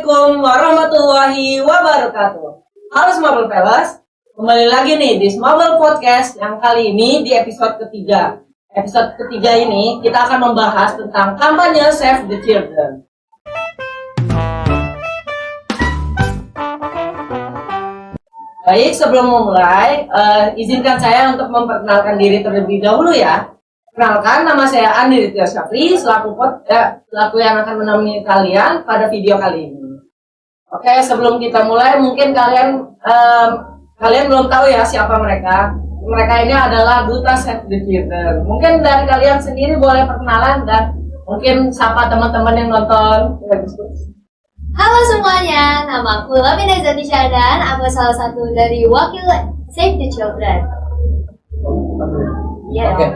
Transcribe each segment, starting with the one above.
Assalamualaikum warahmatullahi wabarakatuh. Halo Smable Fellas, kembali lagi nih di Smable Podcast yang kali ini di episode ketiga. Episode ketiga ini kita akan membahas tentang kampanye Save the Children. Baik, sebelum memulai, izinkan saya untuk memperkenalkan diri terlebih dahulu ya. Kenalkan, nama saya Andi Ritya Syafri, selaku yang akan menemani kalian pada video kali ini. Oke, sebelum kita mulai, mungkin kalian belum tahu ya siapa mereka. Mereka ini adalah Duta Save the Children. Mungkin dari kalian sendiri boleh perkenalan dan mungkin sapa teman-teman yang nonton. Halo semuanya, namaku Lamina Zati Syadan. Aku salah satu dari wakil Save the Children. Oke.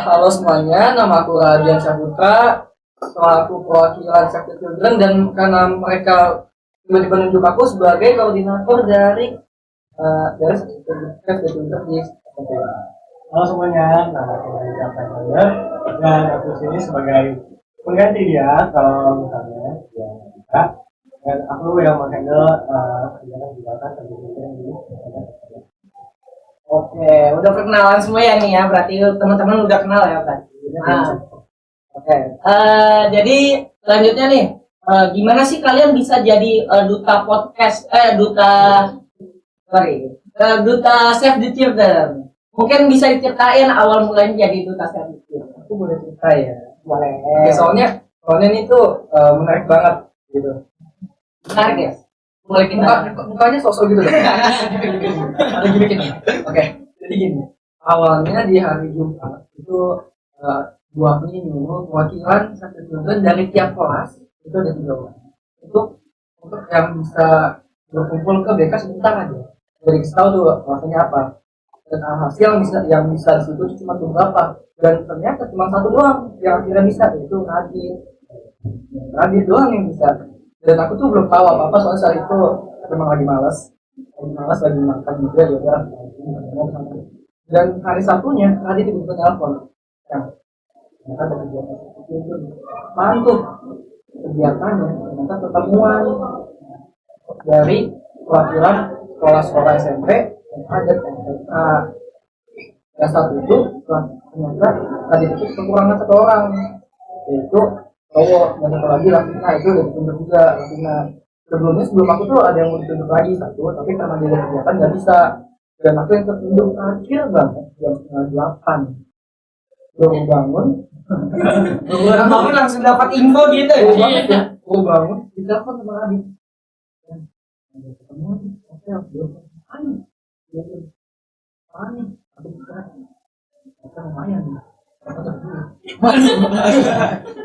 Halo semuanya, nama aku Radian Saputra, selaku perwakilan Save the Children, dan karena mereka tiba-tiba menunjuk aku sebagai koordinator dari Save the Children di SPTK. Halo semuanya, nama aku Radian Saputra, dan aku sini sebagai pengganti dia kalau misalnya dia bisa, dan aku yang menghandle kegiatan Save the Children di SPTK. Oke, udah perkenalan semua ya nih ya, berarti teman-teman udah kenal ya berarti. Nah, oke. Jadi selanjutnya nih, gimana sih kalian bisa jadi duta Save the Children? Mungkin bisa diceritain awal mulanya jadi duta Save the Children. Aku boleh cerita ya? Boleh. Oke, soalnya ini tuh menarik banget gitu. Menarik ya? Mulai kita. Mukanya sosok gitu loh. Lagi bikin. Oke, jadi gini. Awalnya di hari Jumat itu dua minggu perwakilan Save the Children dari tiap kelas itu ada 3 orang. Itu untuk yang bisa berkumpul ke BK sebentar aja. Jadi kita tahu tuh rasanya apa. Dan hasil yang bisa di situ cuma beberapa. Dan ternyata cuma satu doang yang akhirnya bisa, yaitu Radit doang yang bisa. Dan aku tuh belum tahu apa-apa soalnya saat itu memang lagi malas lagi makan juga ya udah. Dan hari Sabtunya Radit tiba-tiba telepon, ternyata ada kegiatan seperti itu. Mantuk kegiatannya, ternyata pertemuan dari perwakilan sekolah-sekolah SMP yang ada SMK. Dan saat itu ternyata Radit itu kekurangan 1 orang, yaitu cowok, dan satu lagi Latina. Itu udah ditunjuk juga Latina. Sebelum aku tuh ada yang mau ditunjuk lagi satu, tapi karena dia ada kegiatan nggak bisa. Dan aku yang tertunjuk akhir banget jam 7:30. Gue bangun langsung dapat info gitu ya? Iya. Gue bangun, ditelepon sama Radit. Ketemu, oke, panik. Aku pikir, kita lumayan nih.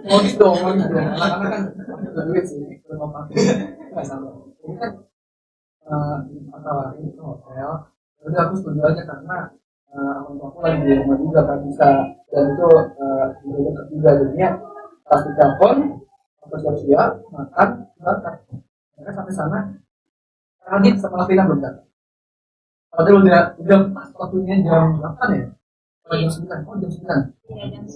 Modis dong. Anak-anak kan ada duit sih, belum apa. Nggak sama. Ini kan masalah ini ke hotel. Jadi aku setuju aja karena aku lagi di rumah juga kan bisa, dan itu di ketiga jadinya pas di telepon aku siap-siap makan berangkat. Mereka sampai sana Radit sama Lavina belum datang. Padahal udah pas waktunya jam 8 ya. Jam 9, jam 9. Iya, jam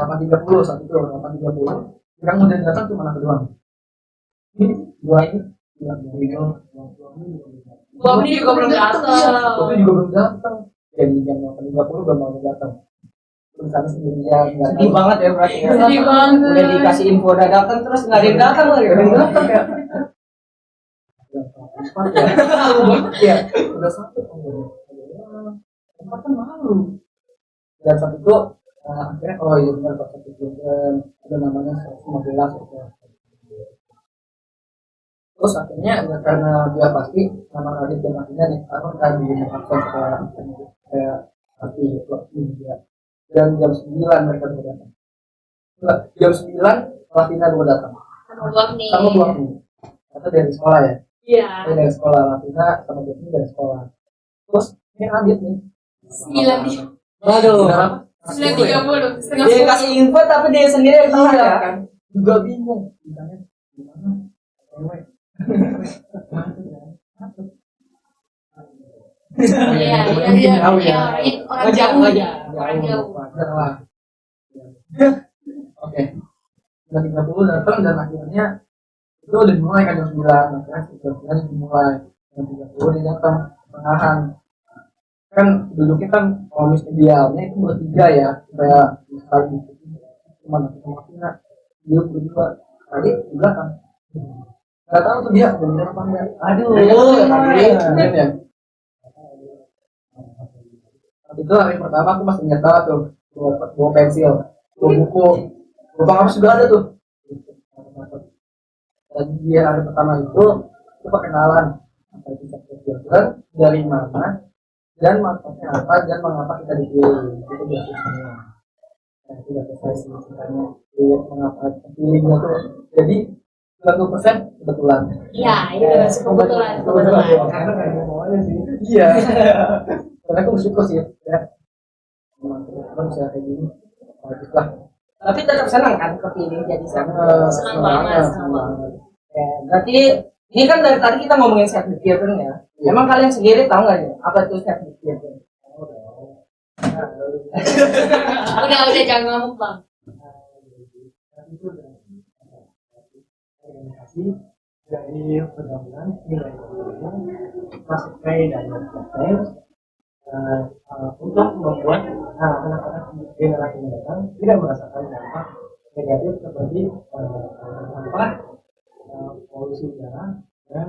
8.30 saat itu, 8.30. Yang udah datang cuma aku doang. Ini dua ini Bobby juga belum datang. Jadi jam 8.30 belum mau datang. Terus sana sendirian. Sedih banget ya berarti ya? Sedih banget. Udah dikasih info udah datang terus nggak ada yang datang lagi. Ya, udah satu. Tempat kan malu. Dan saat itu akhirnya iya benar Pak Satu Children, ada namanya 115 gitu. Terus akhirnya karena dia pasti nama Radit dan akhirnya kan di akses kayak pasti dia. Dan jam 9 mereka baru datang. Jam 9 Latina baru datang. Sama buah nih. Atau dari sekolah ya? Iya. Dari sekolah Latina sama dia dari sekolah. Terus ini Radit nih. 9.30. Waduh. 9.30. Dia kasih info tapi dia sendiri yang tahu ya kan? Juga bingung. Ditanya gimana? Iya. Orang jauh. Oke. 9.30 datang dan akhirnya itu udah dimulai kan jam 9, makanya jam 9 dimulai, jam 30 dia datang pertengahan. Kan duduknya kan kalau idealnya itu bertiga ya, supaya misalnya gitu cuma nanti sama kita dia berdua tadi di belakang nggak tahu tuh dia bener apa enggak. Aduh tadi ya. Itu hari pertama aku masih ingat banget tuh, bawa pensil, bawa buku, bawa kamus juga ada tuh. Dan di hari pertama itu perkenalan apa itu children, dari mana dan maksudnya apa dan mengapa kita dipilih, itu biasa semua. Nah, itu udah selesai sih ceritanya mengapa pilihnya tuh. Jadi 90% kebetulan. Iya, itu kebetulan. Karena kayak ngomongnya sih. Iya. Karena aku bersyukur sih ya. Teman-teman bisa kayak gini. Bagus lah. Tapi tetap senang kan kepilih jadi Senang banget. Ya, berarti ini kan dari tadi kita ngomongin self children ya. Emang kalian sendiri tahu nggak ya apa itu self children? Udah jangan ngomong bang. Organisasi dari pergabungan nilai masuk pay dan selesai untuk membuat anak-anak generasi mendatang tidak merasakan dampak negatif seperti sampah, polusi udara dan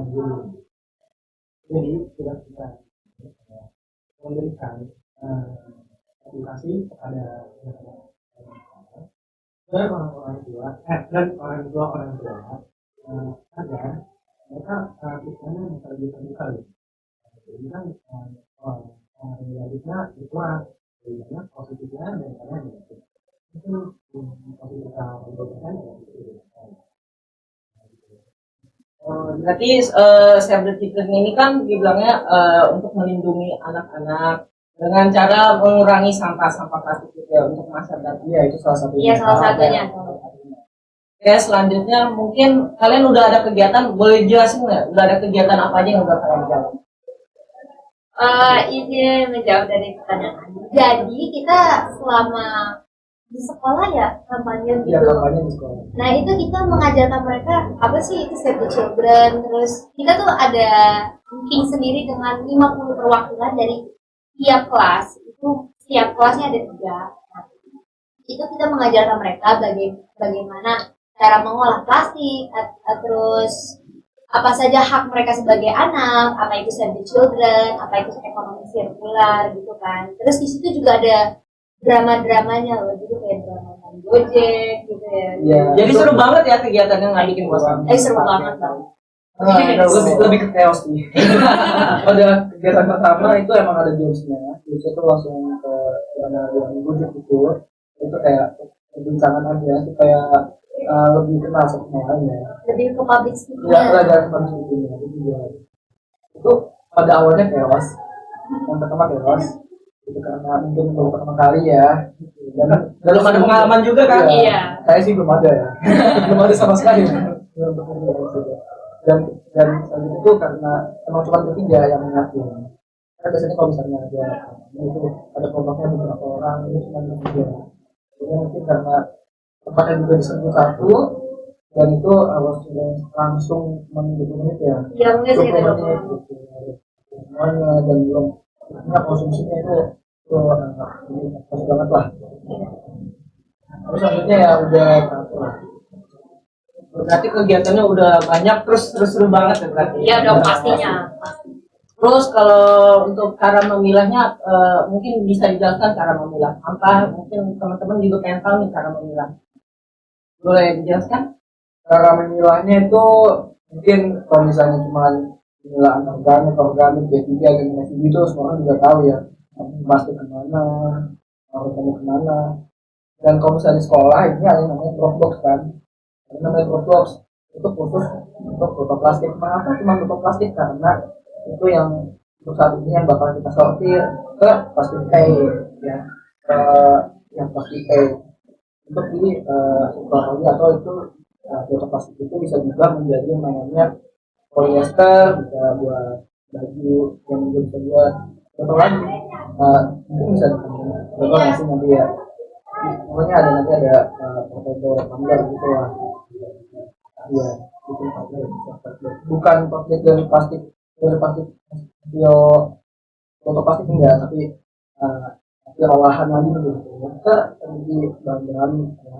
bullying. Jadi sudah kita memberikan edukasi kepada dan orang tua agar mereka pikirannya bisa lebih terbuka. Jadi kan negatifnya dikurang, jadi banyak positifnya dan karena negatif itu positifnya memberikan. Berarti self children ini kan dibilangnya untuk melindungi anak-anak dengan cara mengurangi sampah-sampah plastik itu ya untuk masa depan. Iya, itu salah satunya. Iya, salah satunya. Oke, selanjutnya mungkin kalian udah ada kegiatan, boleh jelasin nggak? Udah ada kegiatan apa aja yang udah kalian jalan? Ini menjawab dari pertanyaan. Jadi kita selama di sekolah ya kampanye gitu. Iya, kampanye di sekolah. Nah itu kita mengajarkan mereka apa sih itu Save the Children. Terus kita tuh ada meeting sendiri dengan 50 perwakilan dari tiap kelas. Itu setiap kelasnya ada 3. Nah, itu kita mengajarkan mereka bagaimana cara mengolah plastik, terus apa saja hak mereka sebagai anak, apa itu Save the Children, apa itu ekonomi sirkular gitu kan. Terus di situ juga ada drama-dramanya loh, gitu kayak drama Gojek gitu ya. Iya. Jadi seru banget ya kegiatannya nggak bikin bosan. Seru banget bang. Lebih ke chaos sih. Pada kegiatan pertama itu emang ada gamesnya. Gamesnya itu langsung ke yang Gojek itu kayak perbincangan aja supaya lebih kenal semuanya. Lebih ke public Ya, speaking. pelajaran konsultingnya itu juga. Itu pada awalnya chaos. Yang pertama chaos. Itu karena mungkin baru pertama kali ya. Dan Belum ada pengalaman juga kan? Iya. Saya sih belum ada ya. Belum ada sama sekali. Dan selain itu karena emang cuma bertiga yang mengatur. Kan biasanya kalau misalnya itu ada kelompoknya beberapa orang, ini cuma bertiga. Jadi mungkin karena tempatnya juga disebut satu dan itu harus langsung 20 menit ya. Iya mungkin sekitar 20 menit gitu. Semuanya dan belum konsumsinya itu masih banget lah. Terus selanjutnya ya udah teratur lah. Berarti kegiatannya udah banyak terus seru banget ya berarti. Iya dong pastinya. Terus kalau untuk cara memilahnya mungkin bisa dijelaskan cara memilah apa? Mungkin teman-teman juga pengen tahu nih cara memilah. Boleh dijelaskan? Cara memilahnya itu mungkin kalau misalnya cuma memilah organik, B3, generasi itu semua orang juga tahu ya. Plastik kemana, organik kemana. Dan kalau misalnya di sekolah ini ada yang namanya Dropbox kan. Ada namanya Dropbox itu khusus untuk botol plastik. Kenapa cuma botol plastik? Karena itu yang untuk saat ini yang bakal kita sortir ke plastik ya, yang plastik untuk di lagi atau itu botol plastik itu bisa juga menjadi yang namanya polyester, bisa buat baju, yang juga bisa buat botol lagi. Mungkin bisa botol nasi nanti ya. Pokoknya nanti ada foto gambar gitu lah. Iya. bikin plastik. Bukan plastik dari plastik bio plastik enggak, tapi tapi olahan lagi gitu. Kita di bahan-bahan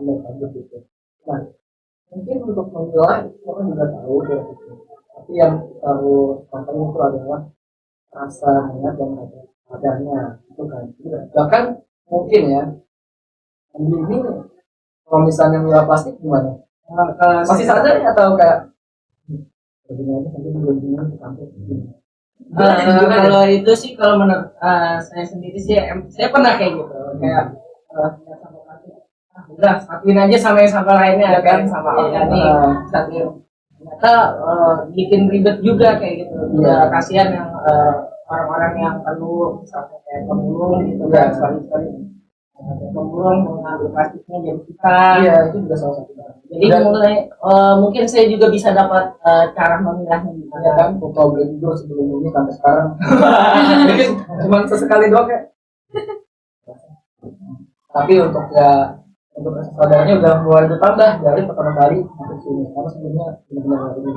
yang lanjut gitu. Nah, mungkin untuk memilah itu orang juga tahu ya, gitu. Tapi yang harus penting itu adalah rasanya dan adanya itu kan. Bahkan mungkin ya ini kalau misalnya milah plastik gimana? Masih sadar ya atau kayak begini aja sampai belum ke kampus gitu. Kalau itu sih kalau menurut saya sendiri sih saya pernah kayak gitu kayak udah satuin aja sama yang sampah lainnya kan sama organik satuin ternyata bikin ribet juga kayak gitu ya kasihan yang orang-orang yang perlu misalnya kayak pemulung gitu kan sekali-sekali pemulung mengambil plastiknya jadi kita itu juga salah satu jadi mulai mungkin saya juga bisa dapat cara memilahnya ya kan kalau beli juga sebelum ini sampai sekarang mungkin cuma sesekali doang kayak tapi untuk saudaranya udah mulai bertambah dari pertama kali sampai sini karena sebelumnya benar-benar ini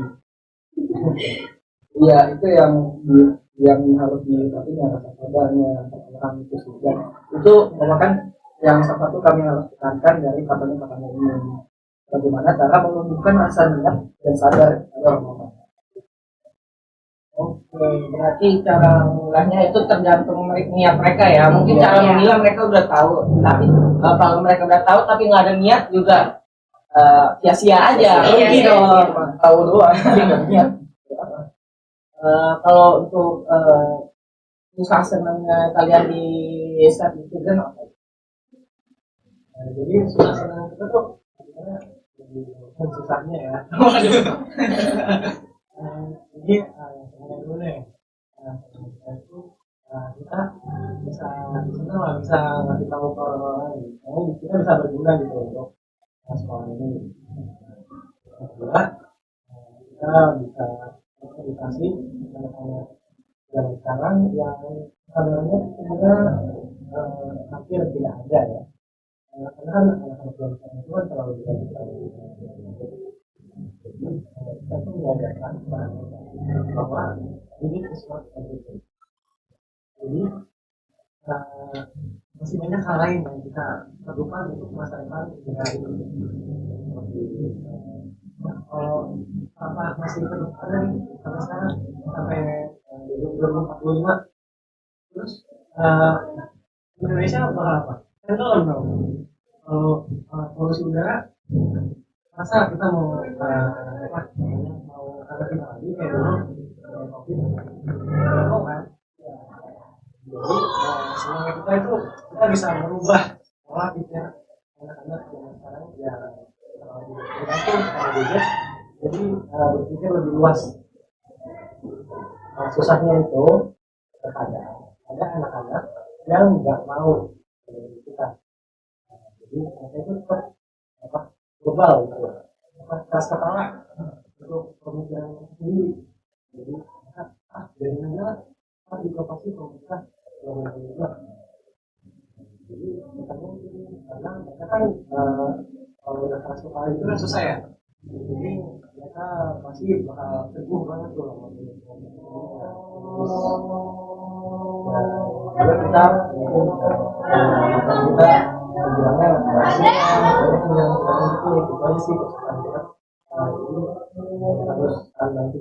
iya itu yang harus diperhatikan rasa sadarnya orang itu sih dan itu merupakan yang salah satu kami harus tekankan dari katanya ini bagaimana cara menumbuhkan rasa niat dan sadar orang-orang. Oke, berarti cara memilahnya itu tergantung niat mereka ya. Mungkin cara memilah mereka udah tahu, tapi kalau mereka udah tahu tapi nggak ada niat juga sia-sia aja. Rugi dong. Tahu doang, tapi nggak niat. Kalau untuk susah senangnya kalian di Children apa? Jadi susah senang kita tuh susahnya ya. Jadi sebenarnya dulu nih itu kita bisa senang lah bisa ngasih tahu ke orang lain karena kita bisa berguna gitu untuk sekolah ini kedua kita bisa edukasi anak-anak yang sekarang yang sebenarnya hampir tidak ada ya karena kan anak-anak yang sekarang itu kan terlalu digital kita tuh mengajarkan bahwa ini sesuatu everything. Jadi masih banyak hal lain yang kita perlukan untuk masa depan kita ini. Kalau apa masih ada nih sampai sekarang sampai 2045 terus Indonesia bakal apa? Kan kalau polusi udara masa kita mau hadapi lagi kayak dulu COVID mau kan jadi semangat kita itu kita bisa merubah pola pikir anak-anak zaman sekarang yang bergantung sama gadget jadi berpikir lebih luas susahnya itu terkadang ada anak-anak yang nggak mau kita jadi mereka itu tetap global gitu keras kepala untuk pemikiran sendiri jadi dari mana diplomasi pemerintah jadi misalnya karena mereka kan kalau udah keras kepala itu kan susah ya jadi mereka pasti bakal teguh banget tuh juga kita mungkin kita bilangnya masih ada yang itu aja sih kesukaan kita jadi harus bantu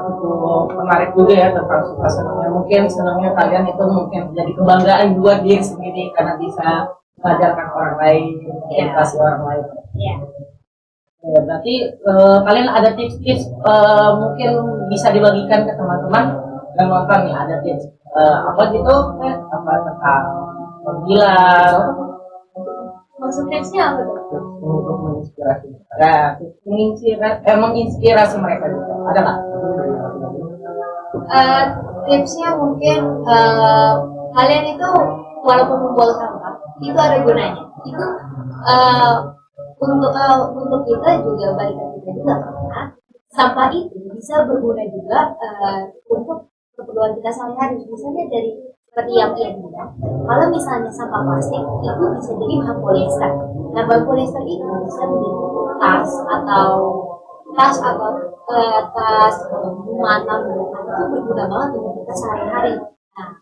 itu menarik juga ya tentang suka senangnya mungkin senangnya kalian itu mungkin jadi kebanggaan buat diri sendiri karena bisa mengajarkan orang lain edukasi orang lain berarti kalian ada tips-tips mungkin bisa dibagikan ke teman-teman yang nonton nih ada tips apa gitu apa tentang pembilang maksud tipsnya apa tuh? Untuk menginspirasi menginspirasi mereka juga ada nggak? Tipsnya mungkin kalian itu walaupun membuang sampah itu ada gunanya itu untuk kita juga balikan kita juga karena sampah itu bisa berguna juga untuk keperluan kita sehari-hari misalnya dari seperti yang ia bilang, kalau misalnya sampah plastik itu bisa jadi bahan polyester. Nah, bahan polyester itu bisa menjadi tas atau tas mana itu berguna banget untuk kita sehari-hari. Nah,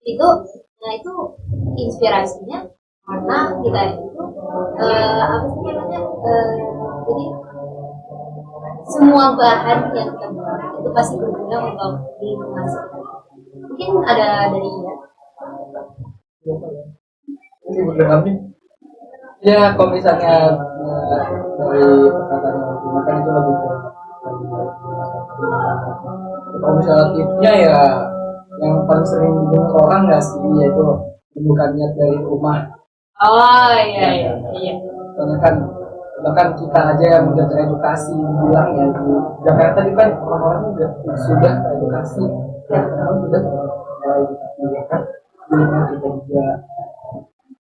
itu inspirasinya karena kita itu apa sih namanya? Jadi semua bahan yang kita buat itu pasti berguna untuk lingkungan sekitar. Mungkin ada dari ya. Ini benar kami. Ya, kalau misalnya dari perkataan yang digunakan itu lebih ke kalau misalnya tipsnya ya yang paling sering didengar orang nggak sih, yaitu bukan niat dari rumah. Oh iya. Karena kan bahkan kita aja yang udah teredukasi bilang ya di Jakarta itu kan orang-orang sudah teredukasi ya orang sudah teredukasi kan dengan kita juga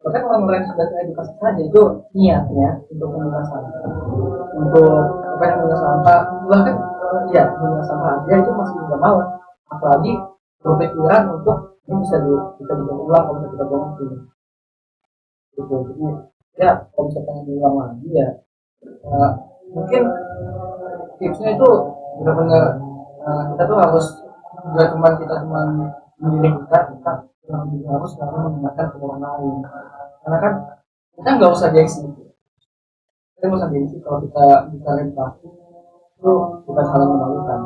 bahkan orang-orang yang sudah teredukasi saja itu niatnya untuk membuang sampah untuk apa yang membuang sampah bahkan ya membuang sampah aja itu masih nggak mau, apalagi berpikiran untuk ini bisa dibuang ulang kalau kita buang itu gitu. Jadi ya kalau bisa pengen diulang lagi ya mungkin tipsnya itu benar-benar kita tuh harus nggak cuma memilih kita harus menggunakan ke orang lain, karena kan kita nggak usah gengsi, kita nggak usah gengsi kalau kita bisa empati itu bukan hal yang memalukan.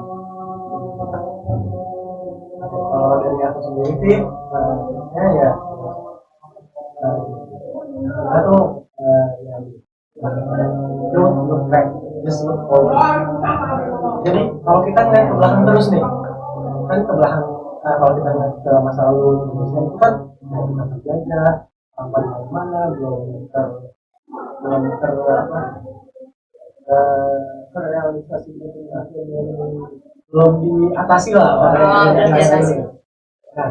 Kalau dari aku sendiri sih ya kita tuh yang look back, just look forward. Jadi kalau kita ngeliat ke belakang terus nih, kan ke belakang kalau kita ngeliat ke masa lalu Indonesia itu kan kita terjajah, sampai di mana belum terrealisasi belum diatasi lah. Nah,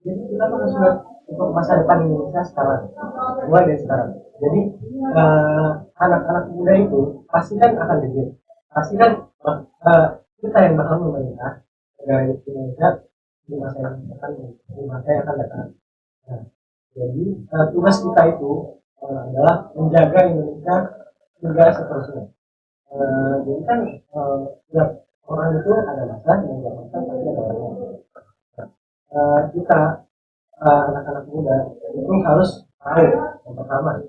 jadi kita harus lihat untuk masa depan Indonesia sekarang, mulai dari sekarang. Jadi anak-anak muda itu pasti kan akan gede, pasti kan kita yang bakal memerintah negara Indonesia di masa yang akan datang. Nah, jadi tugas kita itu adalah menjaga Indonesia hingga seterusnya. Jadi kan setiap orang itu ada masa yang tidak masa pasti ada orang. Kita anak-anak muda itu harus tahu yang pertama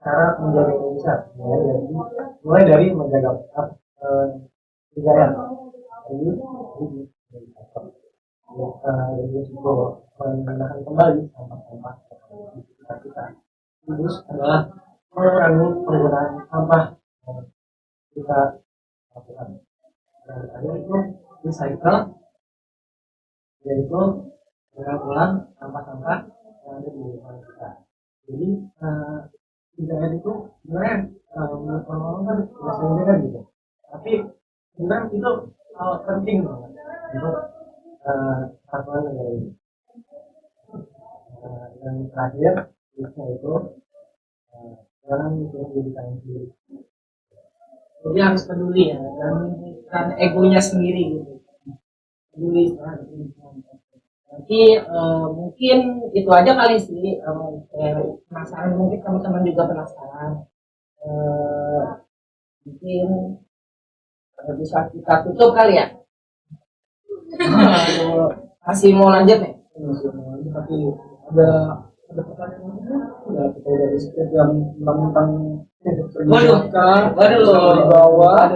cara menjaga Indonesia, mulai dari menjaga budaya, jadi itu menggunakan kembali sampah-sampah kita. Terus adalah mengurangi penggunaan sampah kita lakukan. Dan ada itu recycle, yaitu mengulang sampah-sampah yang ada di lingkungan kita. Jadi internet itu sebenarnya menurut orang-orang kan nggak sering dengar gitu, tapi sebenarnya itu hal penting banget untuk satuan negara ini. Yang terakhir itu jangan menjadikan sendiri. Jadi harus peduli ya, dan bukan egonya sendiri gitu. Peduli terhadap lingkungan. Nanti mungkin itu aja kali sih, penasaran, mungkin teman-teman juga penasaran. Mungkin bisa kita tutup kali ya. Masih mau lanjut nih? Tapi ada pertanyaan ya, kita udah diskusi yang tentang Waduh, di bawah.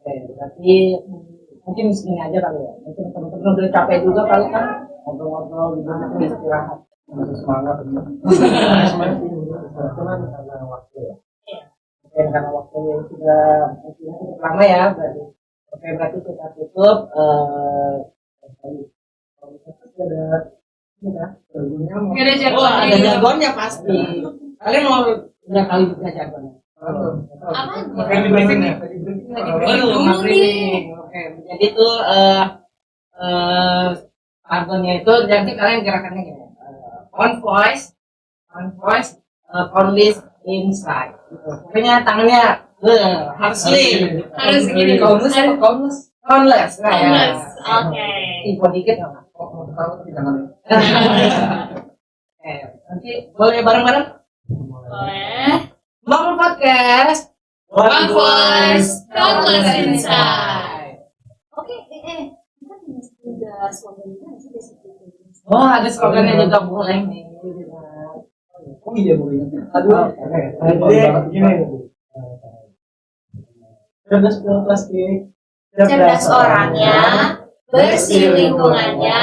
Oke, berarti mungkin segini aja kali ya. Mungkin teman-teman udah capek juga kali kan ngobrol-ngobrol gitu, mungkin istirahat. Masih semangat cuman karena waktu ya. Mungkin karena waktunya sudah cukup lama ya, berarti. Oke, berarti kita tutup. Ada jargonnya pasti. Kalian mau udah kali buka jargonnya? Apa? Di briefing ya. Oke, jadi tuh jargonnya itu jadi kalian gerakannya gini. One voice, convince inside. Pokoknya tangannya harus gini. Harus gini. Konus. Homeless. Nah, ya. Homeless. Oke. Info dikit nggak? Oh, tahu tapi jangan. Nanti boleh bareng-bareng. Boleh. Bangun podcast. One voice, countless inside. Oke, kita udah slogan kita nggak sih basic itu? Oh, ada slogannya juga boleh nih. Oh iya boleh. Aduh. Oke, jadi gini. Cerdas plastik. Cerdas orangnya, bersih lingkungannya,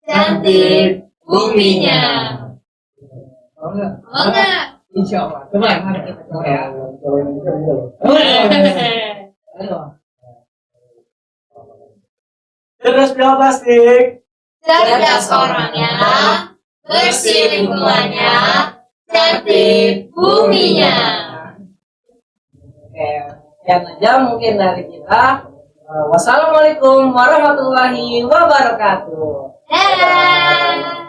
cantik buminya. Oh enggak. Mau nggak? Insya Allah. Coba mari kita coba ya. Ayo. Cerdas plastik. Cerdas orangnya, bersih lingkungannya, cantik buminya. Oke, sekian aja mungkin dari kita. Wassalamualaikum warahmatullahi wabarakatuh. Dadah.